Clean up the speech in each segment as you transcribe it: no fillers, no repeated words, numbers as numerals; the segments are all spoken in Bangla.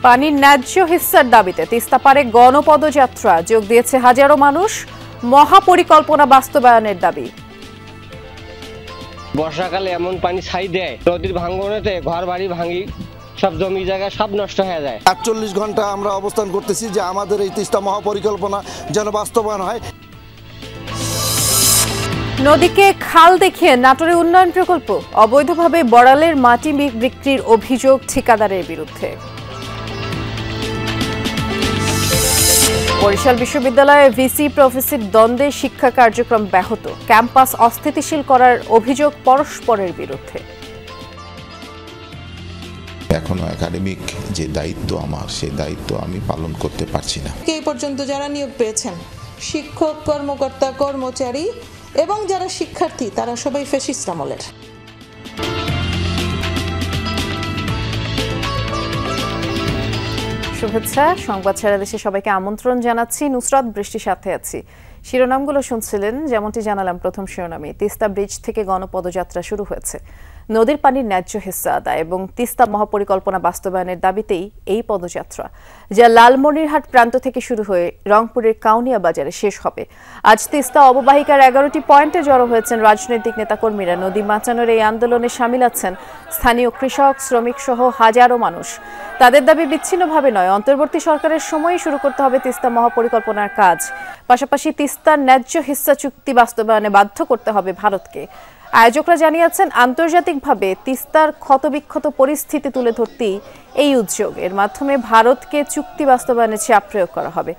পানির ন্যায্য হিস্সার দাবিতে তিস্তা পারে গণপদযাত্রা, যোগ দিয়েছে হাজারো মানুষ। মহাপরিকল্পনা বাস্তবায়নের দাবি। বর্ষাকালে এমন পানি ছাই দেয়, নদীর ভাঙনেতে ঘর বাড়ি ভাঙি, সব জমি জায়গা সব নষ্ট হয়ে যায়। ৪৮ ঘন্টা আমরা অবস্থান করতেছি যে আমাদের এই তিস্তা মহাপরিকল্পনা যেন বাস্তবায়ন হয়। নদীকে খাল দেখিয়ে নাটোরে উন্নয়ন প্রকল্প, অবৈধভাবে বড়ালের মাটি বিক্রির অভিযোগ ঠিকাদারের বিরুদ্ধে। বরিশাল বিশ্ববিদ্যালয়ে ভিসি প্রফেসর দ্বন্দ্বে শিক্ষা কার্যক্রম ব্যাহত, ক্যাম্পাস অস্থিতিশীল করার অভিযোগ পরস্পরের বিরুদ্ধে। এখনো একাডেমিক যে দায়িত্ব আমার, সেই দায়িত্ব আমি পালন করতে পারছি না। এই পর্যন্ত যারা নিয়োগ পেয়েছেন, শিক্ষক, কর্মকর্তা, কর্মচারী এবং যারা শিক্ষার্থী, তারা সবাই ফ্যাসিস্ট আমলের। শুভেচ্ছা, সংবাদ সারা দেশে সবাইকে আমন্ত্রণ জানাচ্ছি। নুসরাত বৃষ্টির সাথে আছি। শিরোনামগুলো শুনছিলেন, যেমনটি জানালাম প্রথম শিরোনামে। তিস্তা ব্রিজ থেকে গণপদযাত্রা শুরু হয়েছে। নদীর পানির ন্যায্য হিস্সা আদায় এবং তিস্তা মহাপরিকল্পনা বাস্তবায়নের দাবিতেই এই পদযাত্রা, যা লালমনিরহাট প্রান্ত থেকে শুরু হয়ে রংপুরের কাউনিয়া বাজারে শেষ হবে। আজ তিস্তা অববাহিকার 11টি পয়েন্টে জড়ো হয়েছেন রাজনৈতিক নেতাকর্মীরা। নদী বাঁচানোর এই আন্দোলনে সামিল আছেন স্থানীয় কৃষক, শ্রমিক সহ হাজারো মানুষ। তাদের দাবি বিচ্ছিন্নভাবে নয়, অন্তর্বর্তী সরকারের সময়ই শুরু করতে হবে তিস্তা মহাপরিকল্পনার কাজ। পাশাপাশি তিস্তার ন্যায্য হিস্সা চুক্তি বাস্তবায়নে বাধ্য করতে হবে ভারতকে। আয়োজকরা জানিয়েছেন, আন্তর্জাতিকভাবে তিস্তার ক্ষতবিক্ষত পরিস্থিতি তুলে ধরতেই এই উদ্যোগ। এর মাধ্যমে ভারতকে চুক্তি বাস্তবায়নে চাপ প্রয়োগ করা হবে।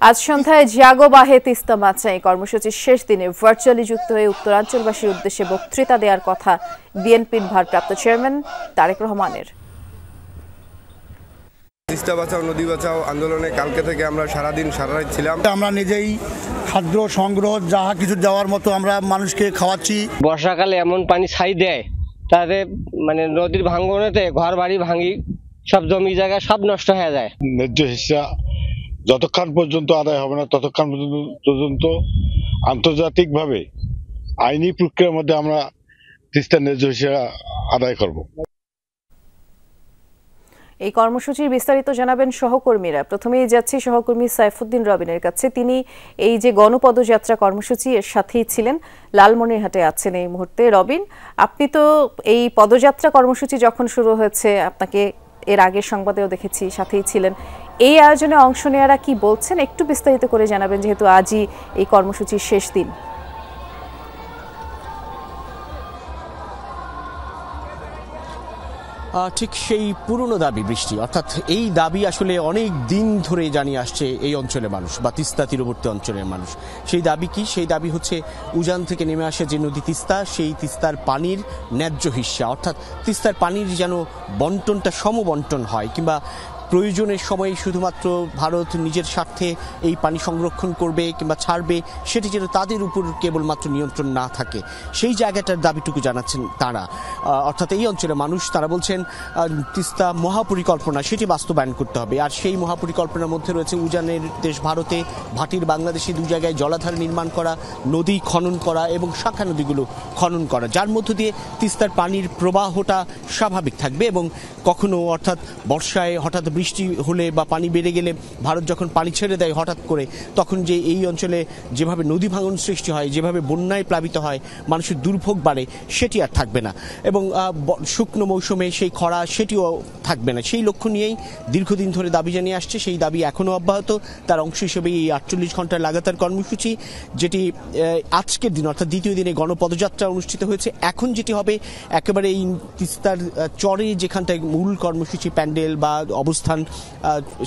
আজ সন্ধ্যায় জাগো বাহে তিস্তা বাঁচাই কর্মসূচির শেষ দিনে ভার্চুয়ালি যুক্ত হয়ে উত্তরাঞ্চলবাসীর উদ্দেশ্যে বক্তৃতা দেওয়ার কথা বিএনপির ভারপ্রাপ্ত চেয়ারম্যান তারেক রহমানের। তিস্তা বাঁচাও নদী বাঁচাও আন্দোলনে কালকে থেকে আমরা সারাদিন সারারাত ছিলাম। আমরা নিজেই খাদ্য সংগ্রহ যাহা কিছু দেওয়ার মতো আমরা মানুষকে খাওয়াচ্ছি। বর্ষাকালে এমন পানি ছাই দেয়, তাতে নদীর ভাঙনেতে ঘর বাড়ি ভাঙি, সব জমি জায়গা সব নষ্ট হয়ে যায়। ন্যায্য হিস্সা যতক্ষণ পর্যন্ত আদায় হবে না, ততক্ষণ পর্যন্ত আন্তর্জাতিকভাবে আইনি প্রক্রিয়ার মধ্যে আমরা তিস্তার ন্যায্য হিস্সা আদায় করব। এই কর্মসূচির বিস্তারিত জানাবেন সহকর্মীরা। প্রথমেই যাচ্ছি সহকর্মী সাইফুদ্দিন রবিনের কাছে। তিনি এই যে গণপদযাত্রা কর্মসূচি, এর সাথেই ছিলেন, লালমনিরহাটে আছেন এই মুহূর্তে। রবিন, আপনি তো এই পদযাত্রা কর্মসূচি যখন শুরু হয়েছে, আপনাকে এর আগের সংবাদেও দেখেছি, সাথেই ছিলেন। এই আয়োজনে অংশ নেওয়ারা কি বলছেন, একটু বিস্তারিত করে জানাবেন, যেহেতু আজই এই কর্মসূচির শেষ দিন। ঠিক সেই পুরনো দাবি বৃষ্টি, অর্থাৎ এই দাবি আসলে অনেক দিন ধরে জানিয়ে আসছে এই অঞ্চলের মানুষ বা তিস্তা তীরবর্তী অঞ্চলের মানুষ। সেই দাবি কি? সেই দাবি হচ্ছে উজান থেকে নেমে আসে যে নদী তিস্তা, সেই তিস্তার পানির ন্যায্য হিস্সা, অর্থাৎ তিস্তার পানির যেন বন্টনটা সমবন্টন হয়, কিংবা প্রয়োজনের সময় শুধুমাত্র ভারত নিজের স্বার্থে এই পানি সংরক্ষণ করবে কিংবা ছাড়বে, সেটি যেন তাদের উপর কেবলমাত্র নিয়ন্ত্রণ না থাকে, সেই জায়গাটার দাবিটুকু জানাচ্ছেন তারা। অর্থাৎ এই অঞ্চলের মানুষ, তারা বলছেন তিস্তা মহাপরিকল্পনা সেটি বাস্তবায়ন করতে হবে। আর সেই মহাপরিকল্পনার মধ্যে রয়েছে উজানের দেশ ভারতে, ভাটির বাংলাদেশে 2 জায়গায় জলাধার নির্মাণ করা, নদী খনন করা এবং শাখা নদীগুলো খনন করা, যার মধ্য দিয়ে তিস্তার পানির প্রবাহটা স্বাভাবিক থাকবে। এবং কখনো, অর্থাৎ বর্ষায় হঠাৎ বৃষ্টি হলে বা পানি বেড়ে গেলে ভারত যখন পানি ছেড়ে দেয় হঠাৎ করে, তখন যে এই অঞ্চলে যেভাবে নদী ভাঙন সৃষ্টি হয়, যেভাবে বন্যায় প্লাবিত হয়, মানুষের দুর্ভোগ বাড়ে, সেটি আর থাকবে না। এবং শুকনো মৌসুমে সেই খরা, সেটিও থাকবে না। সেই লক্ষ্য নিয়েই দীর্ঘদিন ধরে দাবি জানিয়ে আসছে, সেই দাবি এখনও অব্যাহত। তার অংশ হিসেবে এই 48 ঘন্টার লাগাতার কর্মসূচি, যেটি আজকের দিন অর্থাৎ দ্বিতীয় দিনে গণপদযাত্রা অনুষ্ঠিত হয়েছে। এখন যেটি হবে, একেবারে এই তিস্তার চরে যেখানটায় মূল কর্মসূচি, প্যান্ডেল বা অবস্থান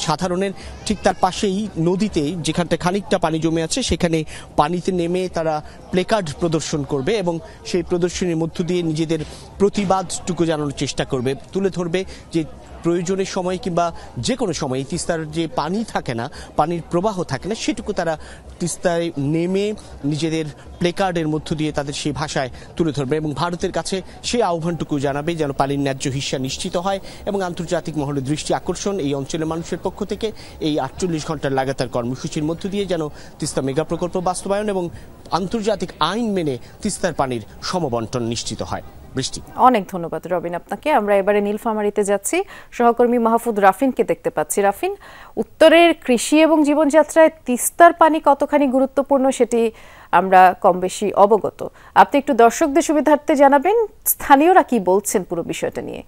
সাধারণের ঠিক তার পাশেই নদীতে যেখানটা খানিকটা পানি জমে আছে, সেখানে পানিতে নেমে তারা প্লেকার্ড প্রদর্শন করবে এবং সেই প্রদর্শনীর মধ্য দিয়ে নিজেদের প্রতিবাদটুকু জানানোর চেষ্টা করবে, তুলে ধরবে যে প্রয়োজনের সময় কিংবা যে কোনো সময় তিস্তার যে পানি থাকে না, পানির প্রবাহ থাকে না, সেটুকু তারা তিস্তায় নেমে নিজেদের প্লেকার্ডের মধ্য দিয়ে তাদের সেই ভাষায় তুলে ধরবে এবং ভারতের কাছে সেই আহ্বানটুকু জানাবে যেন পানির ন্যায্য হিস্সা নিশ্চিত হয়। এবং আন্তর্জাতিক মহলের দৃষ্টি আকর্ষণ এই অঞ্চলের মানুষের পক্ষ থেকে এই 48 ঘন্টার লাগাতার কর্মসূচির মধ্য দিয়ে যেন তিস্তা মেগা প্রকল্প বাস্তবায়ন এবং আন্তর্জাতিক আইন মেনে তিস্তার পানির সমবন্টন নিশ্চিত হয়। বৃষ্টি। অনেক ধন্যবাদ রবিন আপনাকে। আমরা এবারে নীলফামারীতে যাচ্ছি, সহকর্মী মাহফুজ রাফিনকে দেখতে পাচ্ছি। রাফিন, উত্তরের কৃষি এবং জীবনযাত্রায় তিস্তার পানি কতখানি গুরুত্বপূর্ণ সেটি আমরা কম বেশি অবগত। আপনি একটু দর্শকদের সুবিধার্থে জানাবেন স্থানীয়রা কি বলছেন পুরো বিষয়টা নিয়ে।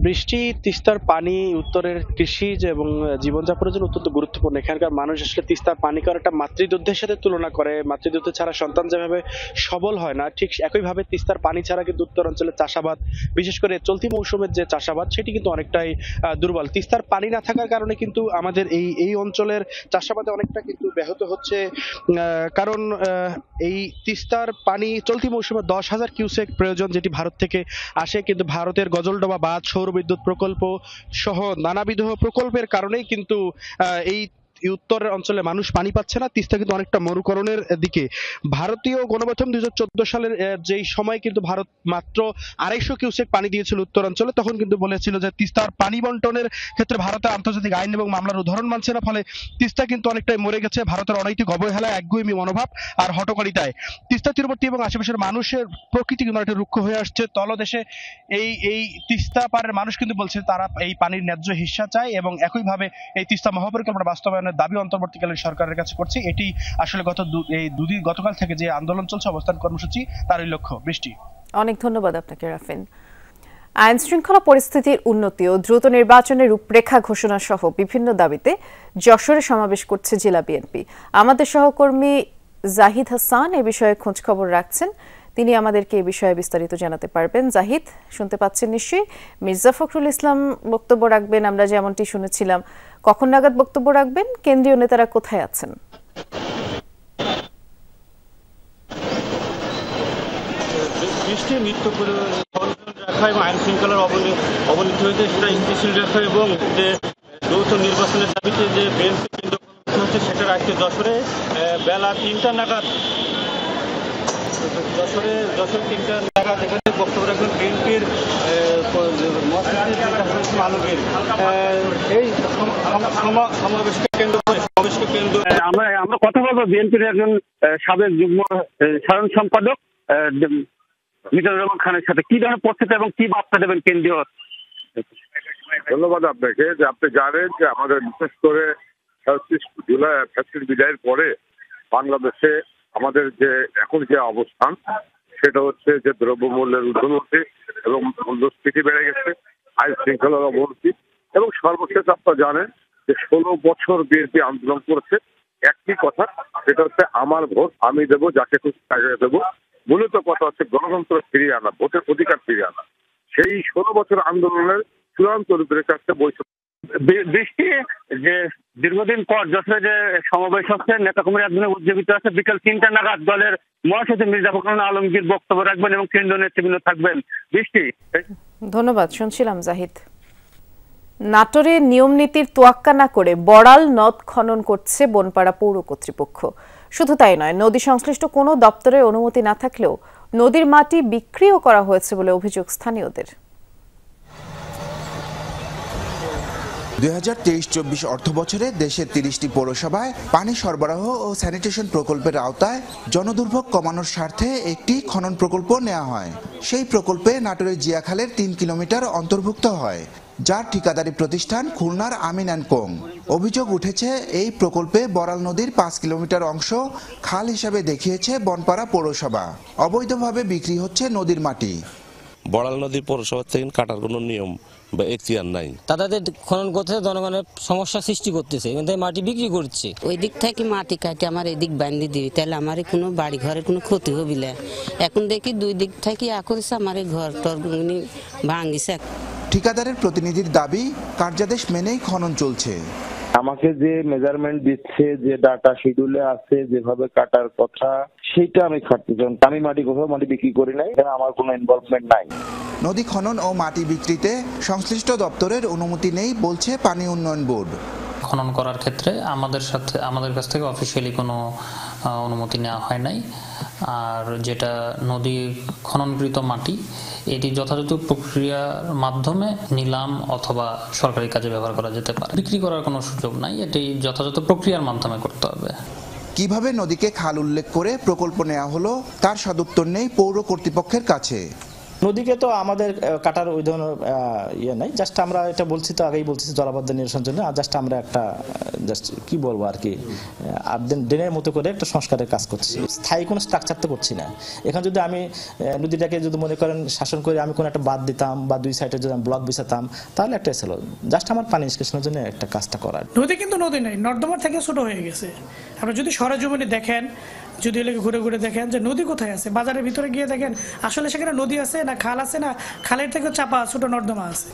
বৃষ্টি, তিস্তার পানি উত্তরের কৃষিজ এবং জীবনযাপনের জন্য অত্যন্ত গুরুত্বপূর্ণ। এখানকার মানুষ আসলে তিস্তার পানি করে একটা মাতৃদুগ্ধের সাথে তুলনা করে। মাতৃদুগ্ধ ছাড়া সন্তান যেভাবে সবল হয় না, ঠিক একইভাবে তিস্তার পানি ছাড়া কিন্তু উত্তর অঞ্চলের চাষাবাদ, বিশেষ করে চলতি মৌসুমের যে চাষাবাদ, সেটি কিন্তু অনেকটাই দুর্বল। তিস্তার পানি না থাকার কারণে কিন্তু আমাদের এই অঞ্চলের চাষাবাদে অনেকটা কিন্তু ব্যাহত হচ্ছে। কারণ এই তিস্তার পানি চলতি মৌসুমে 10,000 কিউসেক প্রয়োজন, যেটি ভারত থেকে আসে, কিন্তু ভারতের গজলডোবা বাঁধ, সৌর বিদ্যুৎ প্রকল্প সহ নানাবিধ প্রকল্পের কারণেই কিন্তু এই উত্তরের অঞ্চলে মানুষ পানি পাচ্ছে না। তিস্তা কিন্তু অনেকটা মরুকরণের দিকে। ভারতীয় গণমাধ্যম 2014 সালের যেই সময় কিন্তু ভারত মাত্র 250 কিউসেক পানি দিয়েছিল উত্তর অঞ্চলে, তখন কিন্তু বলেছিল যে তিস্তার পানি বন্টনের ক্ষেত্রে ভারতের আন্তর্জাতিক আইন এবং মামলার উদাহরণ মানছে না, ফলে তিস্তা কিন্তু অনেকটাই মরে গেছে ভারতের অনৈতিক অবহেলায়, একগুঁয়েমি মনোভাব আর হটকারিতায়। তিস্তা তীরবর্তী এবং আশেপাশের মানুষের প্রকৃতি কিন্তু অনেকটা রুক্ষ হয়ে আসছে। তলদেশে এই তিস্তা পাড়ের মানুষ কিন্তু বলছে তারা এই পানির ন্যায্য হিস্সা চায় এবং একইভাবে এই তিস্তা মহাপরিকল্পনা বাস্তবায়ন দাবি অন্তর্বর্তীকালীন সরকারের কাছে করছে। এটি আসলে গতকাল থেকে যে আন্দোলন চলছে, অবস্থান কর্মসূচি, তারই লক্ষ্য। বৃষ্টি, অনেক ধন্যবাদ আপনাকে রাফিন। আইন শৃঙ্খলা পরিস্থিতির উন্নতি ও দ্রুত নির্বাচনের রূপরেখা ঘোষণা সহ বিভিন্ন দাবিতে যশোরে সমাবেশ করছে জেলা বিএনপি। আমাদের সহকর্মী জাহিদ হাসান এ বিষয়ে খোঁজ খবর রাখছেন, তিনি আমাদেরকে এ বিষয়ে বিস্তারিত জানাতে পারবেন। জাহিদ, শুনতে পাচ্ছেন নিশ্চয়ই? মির্জা ফখরুল ইসলাম বক্তব্য রাখবেন, আমরা যেমনটি শুনেছিলাম। কখন নাগাদ বক্তব্য রাখবেন? কেন্দ্রীয় নেতারা কোথায় আছেন? বৃষ্টি, মৃত্যু রাখা এবং আইন শৃঙ্খলার অবনতি হয়েছে সেটা স্থিতিশীল রাখা এবং যে দ্রুত নির্বাচনের দাবিতে যে বিএনপি কেন্দ্র হচ্ছে সেটা রাখতে যশোরে বেলা 3টা নাগাদ এখানে বক্তব্য রাখবেন বিএনপির আলমগীর। এই সমাবেশকে কেন্দ্র আমরা কথা বলবো বিএনপির একজন সাবেক যুগ্ম সাধারণ সম্পাদক মিজানুর রহমান খানের সাথে। কি ধরনের পরিস্থিতি এবং কি বার্তা দেবেন কেন্দ্রীয়? ধন্যবাদ আপনাকে। যে আপনি জানেন যে আমাদের বিশেষ করে 26 জুলাই ফ্যাসিস্ট বিদায়ের পরে বাংলাদেশে আমাদের যে এখন যে অবস্থান, সেটা হচ্ছে যে দ্রব্যমূল্যের ঊর্ধ্বগতি এবং মূল্যস্ফীতি বেড়ে গেছে, আইন শৃঙ্খলার অবনতি এবং সর্বশেষ আপনারা জানেন যে 16 বছর বিএনপি আন্দোলন করেছে একটি কথা, সেটা হচ্ছে আমার ভোট আমি দেবো, যাকে খুশি তাকে দেবো। মূলত কথা হচ্ছে গণতন্ত্র ফিরিয়ে আনা, ভোটের অধিকার ফিরিয়ে আনা। সেই 16 বছর আন্দোলনের চূড়ান্ত রূপরেখা হচ্ছে বৈষম্য। বৃষ্টি, যে দীর্ঘদিন পর যশোরে যে সমাবেশ হচ্ছে, নেতাকর্মীরা একজনের উজ্জীবিত আছে। বিকেল 3টা নাগাদ দলের মহাসচিব মির্জা ফখরুল আলমগীর বক্তব্য রাখবেন এবং কেন্দ্রীয় নেতৃবৃন্দ থাকবেন। বৃষ্টি, ধন্যবাদ। শুনছিলাম জাহিদ। নাটোরে নিয়ম নীতির তোয়াক্কা না করে বড়াল নদ খনন করছে বনপাড়া পৌর কর্তৃপক্ষ। শুধু তাই নয়, নদী সংশ্লিষ্ট কোনো দপ্তরের অনুমতি না থাকলেও নদীর মাটি বিক্রিও করা হয়েছে বলে অভিযোগ স্থানীয়দের। 2023-24 অর্থ বছরে দেশের 30টি পৌরসভায় পানি সরবরাহ ও স্যানিটেশন প্রকল্পের আওতায় জনদুর্ভোগ কমানোর স্বার্থে একটি খনন প্রকল্প নেওয়া হয়। সেই প্রকল্পে নাটোরের জিয়াখালের 3 কিলোমিটার অন্তর্ভুক্ত হয়, যার ঠিকাদারি প্রতিষ্ঠান খুলনার আমিন অ্যান্ড কোং। অভিযোগ উঠেছে এই প্রকল্পে বড়াল নদীর 5 কিলোমিটার অংশ খাল হিসাবে দেখিয়েছে বনপাড়া পৌরসভা। অবৈধভাবে বিক্রি হচ্ছে নদীর মাটি। বড়াল নদী পৌরসভা থেকে কাটার কোনো নিয়ম বা এখতিয়ার নাই। তাদের খনন করতে জনগণের সমস্যা সৃষ্টি করতেছে, কিন্তু মাটি বিক্রি করছে। ওই দিক থেকে মাটি কাটে আমার এদিক বান্ধি দিবি, তাহলে আমার কোনো বাড়ি ঘরের কোনো ক্ষতি হবে না। এখন দেখি 2 দিক থেকে করেছে, আমার ঘর টর ভাঙিছে। ঠিকাদারের প্রতিনিধির দাবি, কার্যাদেশ মেনেই খনন চলছে। আমাকে যে মেজারমেন্ট দিচ্ছে, যে ডাটা শিডিউলে আছে, যেভাবে কাটার কথা, সেইটা আমি খাটতে চাই। আমি কোথাও মাটি বিক্রি করি নাই, এখানে আমার কোনো ইনভলভমেন্ট নাই। নদী খনন ও মাটি বিক্রিতে সংশ্লিষ্ট দপ্তরের অনুমতি নেই বলছে পানি উন্নয়ন বোর্ড। খনন করার ক্ষেত্রে আমাদের কাছ থেকে অফিসিয়ালি কোনো অনুমতি নেওয়া হয় নাই। আর যেটা নদী খননকৃত মাটি, এটি যথাযথ প্রক্রিয়ার মাধ্যমে নিলাম অথবা সরকারি কাজে ব্যবহার করা যেতে পারে। বিক্রি করার কোনো সুযোগ নাই, এটি যথাযথ প্রক্রিয়ার মাধ্যমে করতে হবে। কিভাবে নদীকে খাল উল্লেখ করে প্রকল্প নেওয়া হলো তার সদুত্তর নেই পৌর কর্তৃপক্ষের কাছে। নদীকে তো আমাদের কাটার ওই ধরনের ইয়ে নাই, জাস্ট আমরা এটা বলছি, তো আগেই বলছি জলাবদ্ধ নিরসনের জন্য, আর জাস্ট আমরা একটা জাস্ট কি বলবো আর কি ড্রেনের মতো করে একটা সংস্কারের কাজ করছি, স্থায়ী কোনো স্ট্রাকচার তো করছি না। এখন যদি আমি নদীটাকে যদি মনে করেন শাসন করে আমি কোনো একটা বাদ দিতাম বা দুই সাইডে যদি আমি ব্লক বিছাতাম তাহলে একটা ছিল, জাস্ট আমার পানি নিষ্কাশনের জন্য একটা কাজটা করার। নদী কিন্তু নদী নেই, নর্দমার থেকে ছোট হয়ে গেছে। আপনি যদি সরেজমিনে দেখেন, যদি এলাকা ঘুরে ঘুরে দেখেন যে নদী কোথায় আছে, বাজারের ভিতরে গিয়ে দেখেন আসলে সেখানে নদী আছে না খাল আছে, না খালের থেকে চাপা ছোট নর্দমা আছে।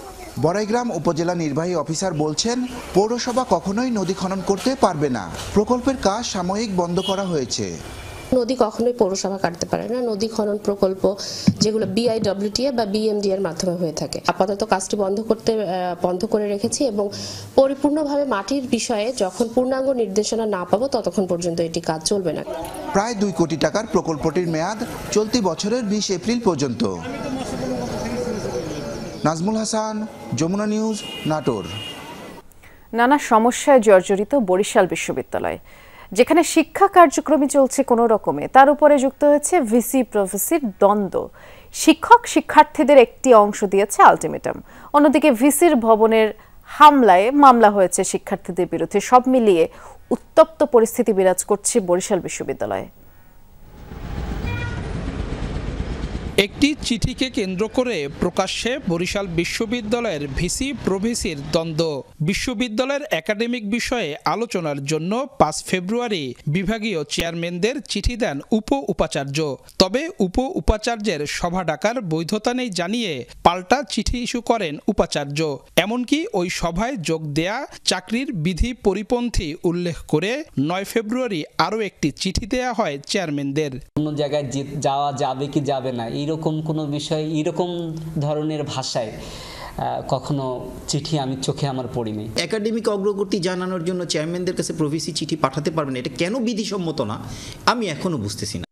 বড়াইগ্রাম উপজেলা নির্বাহী অফিসার বলছেন পৌরসভা কখনোই নদী খনন করতে পারবে না, প্রকল্পের কাজ সাময়িক বন্ধ করা হয়েছে। নদী কখনোই পৌরসভা কাটতে পারে না। নদী খনন প্রকল্প যেগুলো BIWTA বা BMD এর মাধ্যমে হয়ে থাকে, আপাতত কাজটি বন্ধ করে রেখেছি এবং পরিপূর্ণভাবে মাটির বিষয়ে যখন পূর্ণাঙ্গ নির্দেশনা না পাবো ততক্ষণ পর্যন্ত এটি কাজ চলবে না। প্রায় 2 কোটি টাকার প্রকল্পটির মেয়াদ চলতি বছরের 20 এপ্রিল পর্যন্ত। নাজমুল হাসান, যমুনা নিউজ, নাটোর। নানা সমস্যায় জর্জরিত বরিশাল বিশ্ববিদ্যালয়, যেখানে শিক্ষা কার্যক্রমই চলছে কোনো রকমে, তার উপরে যুক্ত হয়েছে ভিসি প্রফেসির দ্বন্দ্ব। শিক্ষক শিক্ষার্থীদের একটি অংশ দিয়েছে আলটিমেটাম, অন্যদিকে ভিসির ভবনের হামলায় মামলা হয়েছে শিক্ষার্থীদের বিরুদ্ধে। সব মিলিয়ে উত্তপ্ত পরিস্থিতি বিরাজ করছে বরিশাল বিশ্ববিদ্যালয়ে। একটি চিঠিকে কেন্দ্র করে প্রকাশ্যে বরিশাল বিশ্ববিদ্যালয়ের ভিসি প্রভিসির দ্বন্দ্ব। বিশ্ববিদ্যালয়ের একাডেমিক বিষয়ে আলোচনার জন্য 5 ফেব্রুয়ারি বিভাগীয় চেয়ারম্যানদের চিঠি দেন উপাচার্য। তবে উপাচার্যের সভা ডাকার বৈধতা নেই জানিয়ে পাল্টা চিঠি ইস্যু করেন উপাচার্য। এমনকি ওই সভায় যোগ দেয়া চাকরির বিধি পরিপন্থী উল্লেখ করে 9 ফেব্রুয়ারি আরও একটি চিঠি দেয়া হয় চেয়ারম্যানদের। অন্য জায়গায় যাওয়া যাবে কি যাবে না এইরকম কোনো বিষয়, এইরকম ধরনের ভাষায় কখনো চিঠি আমি চোখে আমার পড়িনি। একাডেমিক অগ্রগতি জানানোর জন্য চেয়ারম্যানদের কাছে প্রভিসি চিঠি পাঠাতে পারবেন, এটা কেন বিধিসম্মত না আমি এখনো বুঝতেছি না।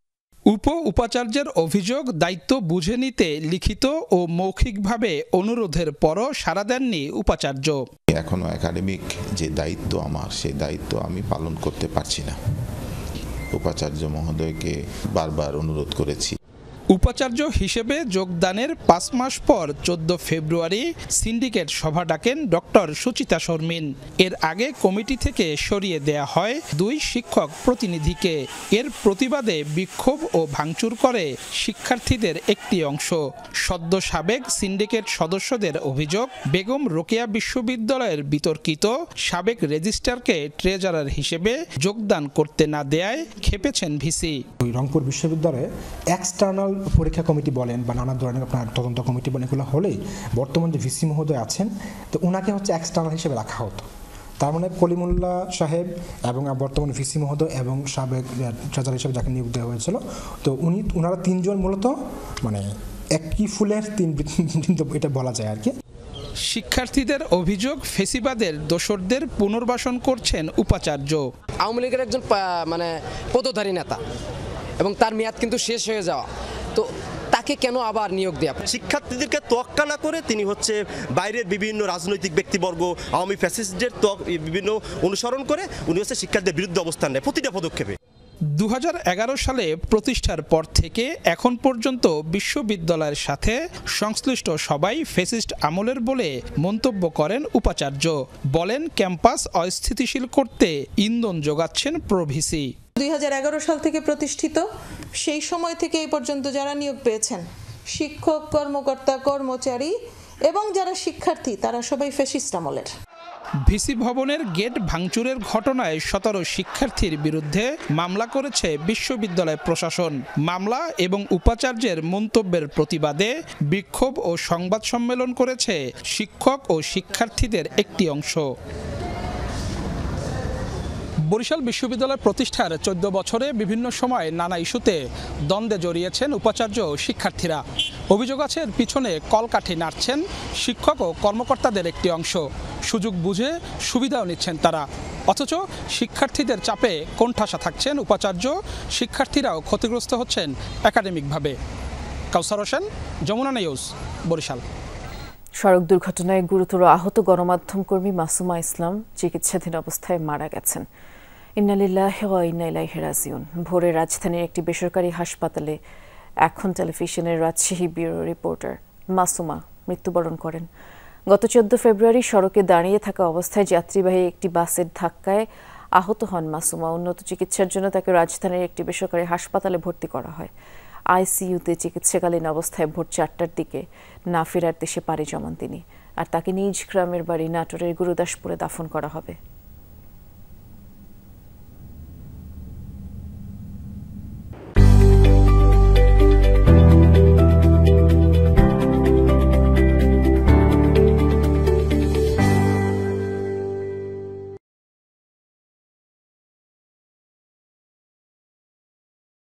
উপাচার্যের অভিযোগ, দায়িত্ব বুঝে নিতে লিখিত ও মৌখিকভাবে অনুরোধের পরও সাড়া দেননি উপাচার্য। এখনো একাডেমিক যে দায়িত্ব আমার, সেই দায়িত্ব আমি পালন করতে পারছি না। উপাচার্য মহোদয়কে বারবার অনুরোধ করেছি। উপাচার্য হিসেবে যোগদানের 5 মাস পর 14 ফেব্রুয়ারি সিন্ডিকেট সভা ডাকেন ডক্টর সুচিতা শর্মিন। এর আগে কমিটি থেকে সরিয়ে দেয়া হয় 2 শিক্ষক প্রতিনিধিকে। এর প্রতিবাদে বিক্ষোভ ও ভাঙচুর করে শিক্ষার্থীদের একটি অংশ। সদ্য সাবেক সিন্ডিকেট সদস্যদের অভিযোগ, বেগম রোকেয়া বিশ্ববিদ্যালয়ের বিতর্কিত সাবেক রেজিস্ট্রারকে ট্রেজারার হিসেবে যোগদান করতে না দেয়ায় ক্ষেপেছেন ভিসি। রংপুর বিশ্ববিদ্যালয়ে এক্সটার্নাল পরীক্ষা কমিটি বলেন বা নানা ধরনের আপনার তদন্ত কমিটি বলেন, এগুলো হলেই বর্তমান যে ভিসি মহোদয় আছেন তো ওনাকে হচ্ছে এক্সটার্নাল হিসেবে রাখা হতো। তার মানে কলিমুল্লাহ সাহেব এবং বর্তমান ভিসি মহোদয় এবং সাবেক ট্রেজারার হিসেবে যাকে নিয়োগ দেওয়া হয়েছিল, তো ওনারা 3 জন মূলত মানে একই ফুলের 3 এটা বলা যায় আর কি। শিক্ষার্থীদের অভিযোগ, ফেসিবাদের দোসরদের পুনর্বাসন করছেন উপাচার্য। আওয়ামী লীগের একজন মানে পদধারী নেতা এবং তার মেয়াদ কিন্তু শেষ হয়ে যাওয়া, তো তাকে কেন আবার নিয়োগ দেয়া? শিক্ষার্থীদেরকে তোয়াক্কা না করে তিনি হচ্ছে বাইরের বিভিন্ন রাজনৈতিক ব্যক্তিবর্গ, আওয়ামী ফ্যাসিস্টদের বিভিন্ন অনুসরণ করে উনি হচ্ছে শিক্ষার্থীদের বিরুদ্ধে অবস্থান নেয় প্রতিটা পদক্ষেপে। 2011 সালে প্রতিষ্ঠার পর থেকে এখন পর্যন্ত বিশ্ববিদ্যালয়ের সাথে সংশ্লিষ্ট সবাই ফ্যাসিস্ট আমলের বলে মন্তব্য করেন উপাচার্য। বলেন ক্যাম্পাস অস্থিতিশীল করতে ইন্ধন যোগাচ্ছেন প্রভিসি। 2011 সাল থেকে প্রতিষ্ঠিত, সেই সময় থেকে এই পর্যন্ত যারা নিয়োগ পেয়েছেন, শিক্ষক, কর্মকর্তা, কর্মচারী এবং যারা শিক্ষার্থী, তারা সবাই ফ্যাসিস্ট আমলের। ভিসি ভবনের গেট ভাঙচুরের ঘটনায় 17 শিক্ষার্থীর বিরুদ্ধে মামলা করেছে বিশ্ববিদ্যালয় প্রশাসন। মামলা এবং উপাচার্যের মন্তব্যের প্রতিবাদে বিক্ষোভ ও সংবাদ সম্মেলন করেছে শিক্ষক ও শিক্ষার্থীদের একটি অংশ। বরিশাল বিশ্ববিদ্যালয় প্রতিষ্ঠার 14 বছরে বিভিন্ন সময় নানা ইস্যুতে দ্বন্দ্বে জড়িয়েছেন উপাচার্য ও শিক্ষার্থীরা। অভিযোগ আছে এর পিছনে কলকাঠি নাড়ছেন শিক্ষক ও কর্মকর্তাদের একটি অংশ। সুযোগ বুঝে সুবিধাও নিচ্ছেন তারা, অথচ শিক্ষার্থীদের চাপে কোণঠাসা থাকছেন উপাচার্য। শিক্ষার্থীরাও ক্ষতিগ্রস্ত হচ্ছেন একাডেমিকভাবে। কাউসার হোসেন, যমুনা নিউজ, বরিশাল। সড়ক দুর্ঘটনায় গুরুতর আহত গণমাধ্যম কর্মী মাসুমা ইসলাম চিকিৎসাধীন অবস্থায় মারা গেছেন। ইন্না লিল্লাহি ওয়া ইন্না ইলাইহি রাজিউন। ভোরে রাজধানীর একটি বেসরকারি হাসপাতালে এখন টেলিভিশনের রাজশাহী ব্যুরো রিপোর্টার মাসুমা মৃত্যুবরণ করেন। গত 14 ফেব্রুয়ারি সড়কে দাঁড়িয়ে থাকা অবস্থায় যাত্রীবাহী একটি বাসের ধাক্কায় আহত হন মাসুমা। উন্নত চিকিৎসার জন্য তাকে রাজধানীর একটি বেসরকারি হাসপাতালে ভর্তি করা হয়। আইসিইউতে চিকিৎসাকালীন অবস্থায় ভোর 4টার দিকে না ফেরার দেশে পাড়ি জমান তিনি। আর তাকে নিজ গ্রামের বাড়ি নাটোরের গুরুদাসপুরে দাফন করা হবে।